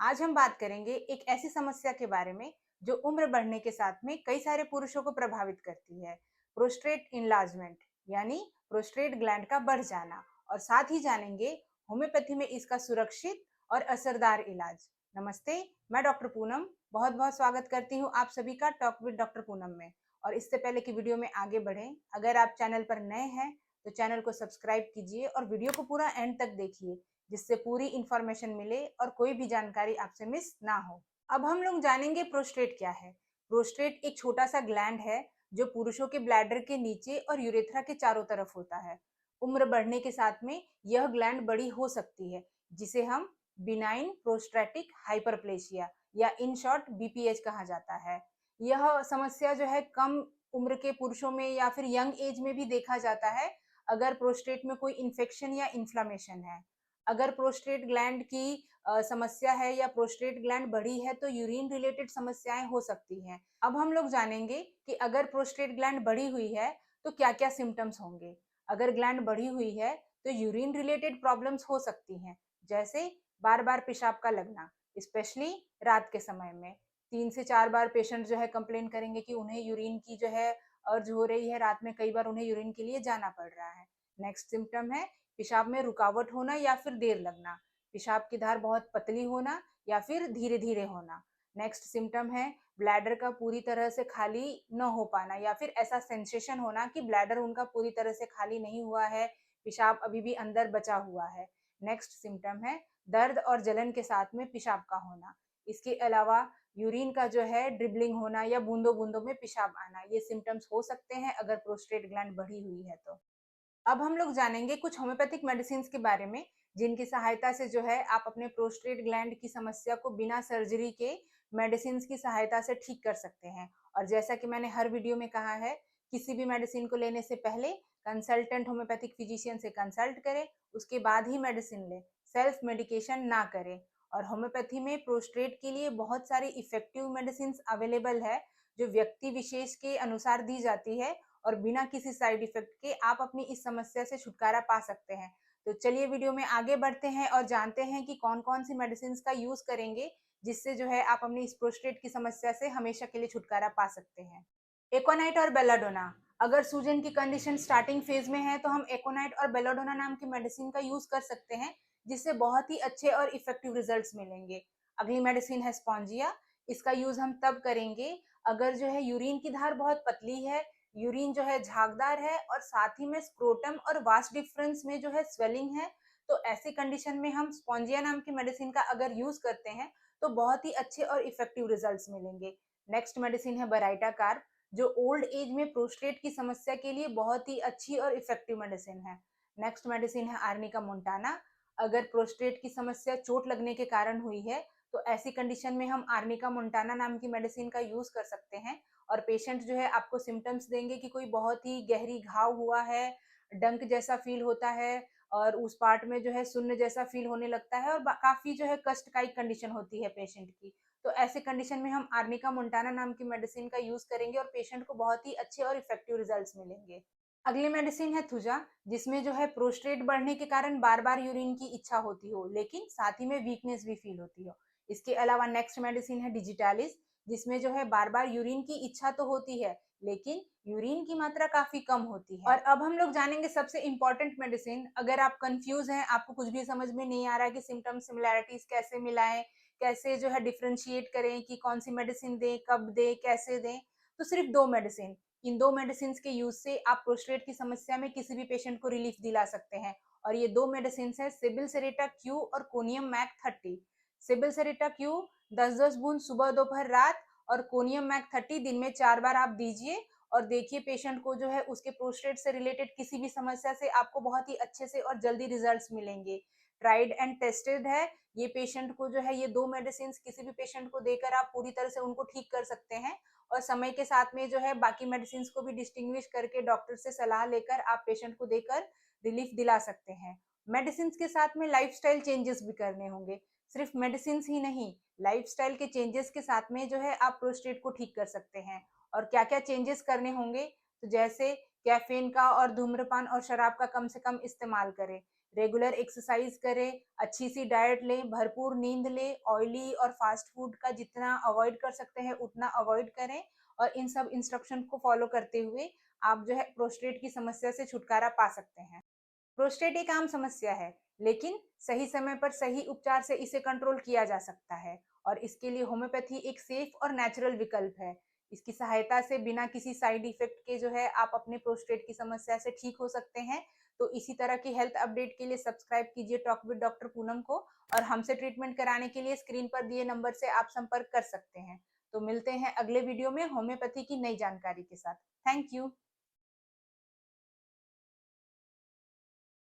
आज हम बात करेंगे एक ऐसी समस्या के बारे में जो उम्र बढ़ने के साथ में कई सारे पुरुषों को प्रभावित करती है। प्रोस्टेट इनलार्जमेंट यानी प्रोस्टेट ग्लैंड का बढ़ जाना। और साथ ही जानेंगे होम्योपैथी में इसका सुरक्षित और असरदार इलाज। नमस्ते, मैं डॉक्टर पूनम बहुत बहुत स्वागत करती हूँ आप सभी का टॉक विद डॉक्टर पूनम में। और इससे पहले कि वीडियो में आगे बढ़ें, अगर आप चैनल पर नए हैं तो चैनल को सब्सक्राइब कीजिए और वीडियो को पूरा एंड तक देखिए, जिससे पूरी इंफॉर्मेशन मिले और कोई भी जानकारी आपसे मिस ना हो। अब हम लोग जानेंगे प्रोस्टेट क्या है। प्रोस्टेट एक छोटा सा ग्लैंड है जो पुरुषों के ब्लैडर के नीचे और यूरेथ्रा के चारों तरफ होता है। उम्र बढ़ने के साथ में यह ग्लैंड बड़ी हो सकती है, जिसे हम बिनाइन प्रोस्टेटिक हाइपरप्लेशिया या इन शॉर्ट बीपीएच कहा जाता है। यह समस्या जो है कम उम्र के पुरुषों में या फिर यंग एज में भी देखा जाता है, अगर प्रोस्टेट में कोई इन्फेक्शन या इन्फ्लामेशन है। अगर प्रोस्टेट ग्लैंड की समस्या है या प्रोस्टेट ग्लैंड बढ़ी है तो यूरिन रिलेटेड समस्याएं हो सकती हैं। अब हम लोग जानेंगे कि अगर प्रोस्टेट ग्लैंड बढ़ी हुई है तो क्या क्या सिम्टम्स होंगे। अगर ग्लैंड बढ़ी हुई है तो यूरिन रिलेटेड प्रॉब्लम्स हो सकती हैं, जैसे बार बार पेशाब का लगना, स्पेशली रात के समय में। 3 से 4 बार पेशेंट जो है कंप्लेन करेंगे कि उन्हें यूरिन की जो है अर्ज हो रही है, रात में कई बार उन्हें यूरिन के लिए जाना पड़ रहा है। नेक्स्ट सिम्टम है पेशाब में रुकावट होना या फिर देर लगना, पेशाब की धार बहुत पतली होना या फिर धीरे धीरे होना। नेक्स्ट सिम्टम है ब्लैडर का पूरी तरह से खाली न हो पाना या फिर ऐसा सेंसेशन होना कि ब्लैडर उनका पूरी तरह से खाली नहीं हुआ है, पेशाब अभी भी अंदर बचा हुआ है। नेक्स्ट सिम्टम है दर्द और जलन के साथ में पेशाब का होना। इसके अलावा यूरिन का जो है ड्रिबलिंग होना या बूंदों बूंदों में पेशाब आना, ये सिम्टम्स हो सकते हैं अगर प्रोस्टेट ग्लैंड बढ़ी हुई है तो। अब हम लोग जानेंगे कुछ होम्योपैथिक मेडिसिन के बारे में, जिनकी सहायता से जो है आप अपने प्रोस्टेट ग्लैंड की समस्या को बिना सर्जरी के मेडिसिन की सहायता से ठीक कर सकते हैं। और जैसा कि मैंने हर वीडियो में कहा है, किसी भी मेडिसिन को लेने से पहले कंसल्टेंट होम्योपैथिक फिजिशियन से कंसल्ट करें, उसके बाद ही मेडिसिन लें, सेल्फ मेडिकेशन ना करें। और होम्योपैथी में प्रोस्टेट के लिए बहुत सारी इफेक्टिव मेडिसिन अवेलेबल है, जो व्यक्ति विशेष के अनुसार दी जाती है और बिना किसी साइड इफेक्ट के आप अपनी इस समस्या से छुटकारा पा सकते हैं। तो चलिए वीडियो में आगे बढ़ते हैं और जानते हैं कि कौन कौन सी मेडिसिन का यूज करेंगे, जिससे जो है आप अपनी इस प्रोस्टेट की समस्या से हमेशा के लिए छुटकारा पा सकते हैं। एकोनाइट और बेलाडोना। अगर सूजन की कंडीशन स्टार्टिंग फेज में है तो हम एकोनाइट और बेलाडोना नाम की मेडिसिन का यूज कर सकते हैं, जिससे बहुत ही अच्छे और इफेक्टिव रिजल्ट्स मिलेंगे। अगली मेडिसिन है स्पॉन्जिया। इसका यूज हम तब करेंगे अगर जो है यूरिन की धार बहुत पतली है, यूरिन जो है झागदार है और साथ ही में स्क्रोटम और वास्ट डिफरेंस में जो है स्वेलिंग है, तो ऐसी कंडीशन में हम स्पॉन्जिया नाम की मेडिसिन का अगर यूज करते हैं तो बहुत ही अच्छे और इफेक्टिव रिजल्ट्स मिलेंगे। नेक्स्ट मेडिसिन है बराइटा कार्ब, जो ओल्ड एज में प्रोस्टेट की समस्या के लिए बहुत ही अच्छी और इफेक्टिव मेडिसिन है। नेक्स्ट मेडिसिन है आर्निका मोंटाना। अगर प्रोस्टेट की समस्या चोट लगने के कारण हुई है तो ऐसी कंडीशन में हम आर्निका मोंटाना नाम की मेडिसिन का यूज कर सकते हैं। और पेशेंट जो है आपको सिम्टम्स देंगे कि कोई बहुत ही गहरी घाव हुआ है, डंक जैसा फील होता है और उस पार्ट में जो है सुन्न जैसा फील होने लगता है और काफी जो है कष्टकारी कंडीशन होती है पेशेंट की। तो ऐसे कंडीशन में हम आर्निका मोंटाना नाम की मेडिसिन का यूज करेंगे और पेशेंट को बहुत ही अच्छे और इफेक्टिव रिजल्ट्स मिलेंगे। अगली मेडिसिन है थुजा, जिसमें जो है प्रोस्टेट बढ़ने के कारण बार बार यूरिन की इच्छा होती हो लेकिन साथ ही में वीकनेस भी फील होती हो। इसके अलावा नेक्स्ट मेडिसिन है डिजिटालिस, जिसमें जो है बार बार यूरिन की इच्छा तो होती है लेकिन यूरिन की मात्रा काफी कम होती है। और अब हम लोग जानेंगे सबसे इंपॉर्टेंट मेडिसिन। अगर आप कंफ्यूज हैं, आपको कुछ भी समझ में नहीं आ रहा है कि सिम्टम सिमिलैरिटीज कैसे मिलाएं, कैसे जो है डिफ्रेंशिएट करें कि कौन सी मेडिसिन दें, कब दें, कैसे दें, तो सिर्फ दो मेडिसिन, इन दो मेडिसिन के यूज से आप प्रोस्टेट की समस्या में किसी भी पेशेंट को रिलीफ दिला सकते हैं। और ये दो मेडिसिन है सिबिल सेरेटा क्यू और कोनियम मैक 30। सिबिल सेरेटा क्यू 10-10 बूंद सुबह दोपहर रात और कोनियम मैक 30 दिन में 4 बार आप दीजिए और देखिए पेशेंट को जो है उसके प्रोस्टेट से रिलेटेड किसी भी समस्या से आपको बहुत ही अच्छे से और जल्दी रिजल्ट्स मिलेंगे। ट्राइड एंड टेस्टेड है, ये पेशेंट को जो है ये दो मेडिसिन किसी भी पेशेंट को देकर आप पूरी तरह से उनको ठीक कर सकते हैं। और समय के साथ में जो है बाकी मेडिसिन को भी डिस्टिंग्विश करके डॉक्टर से सलाह लेकर आप पेशेंट को देकर रिलीफ दिला सकते हैं। मेडिसिन के साथ में लाइफस्टाइल चेंजेस भी करने होंगे, सिर्फ मेडिसिन ही नहीं, लाइफस्टाइल के चेंजेस के साथ में जो है आप प्रोस्टेट को ठीक कर सकते हैं। और क्या क्या चेंजेस करने होंगे, तो जैसे कैफीन का और धूम्रपान और शराब का कम से कम इस्तेमाल करें, रेगुलर एक्सरसाइज करें, अच्छी सी डाइट लें, भरपूर नींद लें, ऑयली और फास्ट फूड का जितना अवॉइड कर सकते हैं उतना अवॉइड करें और इन सब इंस्ट्रक्शन को फॉलो करते हुए आप जो है प्रोस्टेट की समस्या से छुटकारा पा सकते हैं। प्रोस्टेट एक आम समस्या है, लेकिन सही समय पर सही उपचार से इसे कंट्रोल किया जा सकता है और इसके लिए होम्योपैथी एक सेफ और नेचुरल विकल्प है। इसकी सहायता से बिना किसी साइड इफेक्ट के जो है आप अपने प्रोस्टेट की समस्या से ठीक हो सकते हैं। तो इसी तरह की हेल्थ अपडेट के लिए सब्सक्राइब कीजिए टॉक विद डॉक्टर पूनम को और हमसे ट्रीटमेंट कराने के लिए स्क्रीन पर दिए नंबर से आप संपर्क कर सकते हैं। तो मिलते हैं अगले वीडियो में होम्योपैथी की नई जानकारी के साथ। Thank you.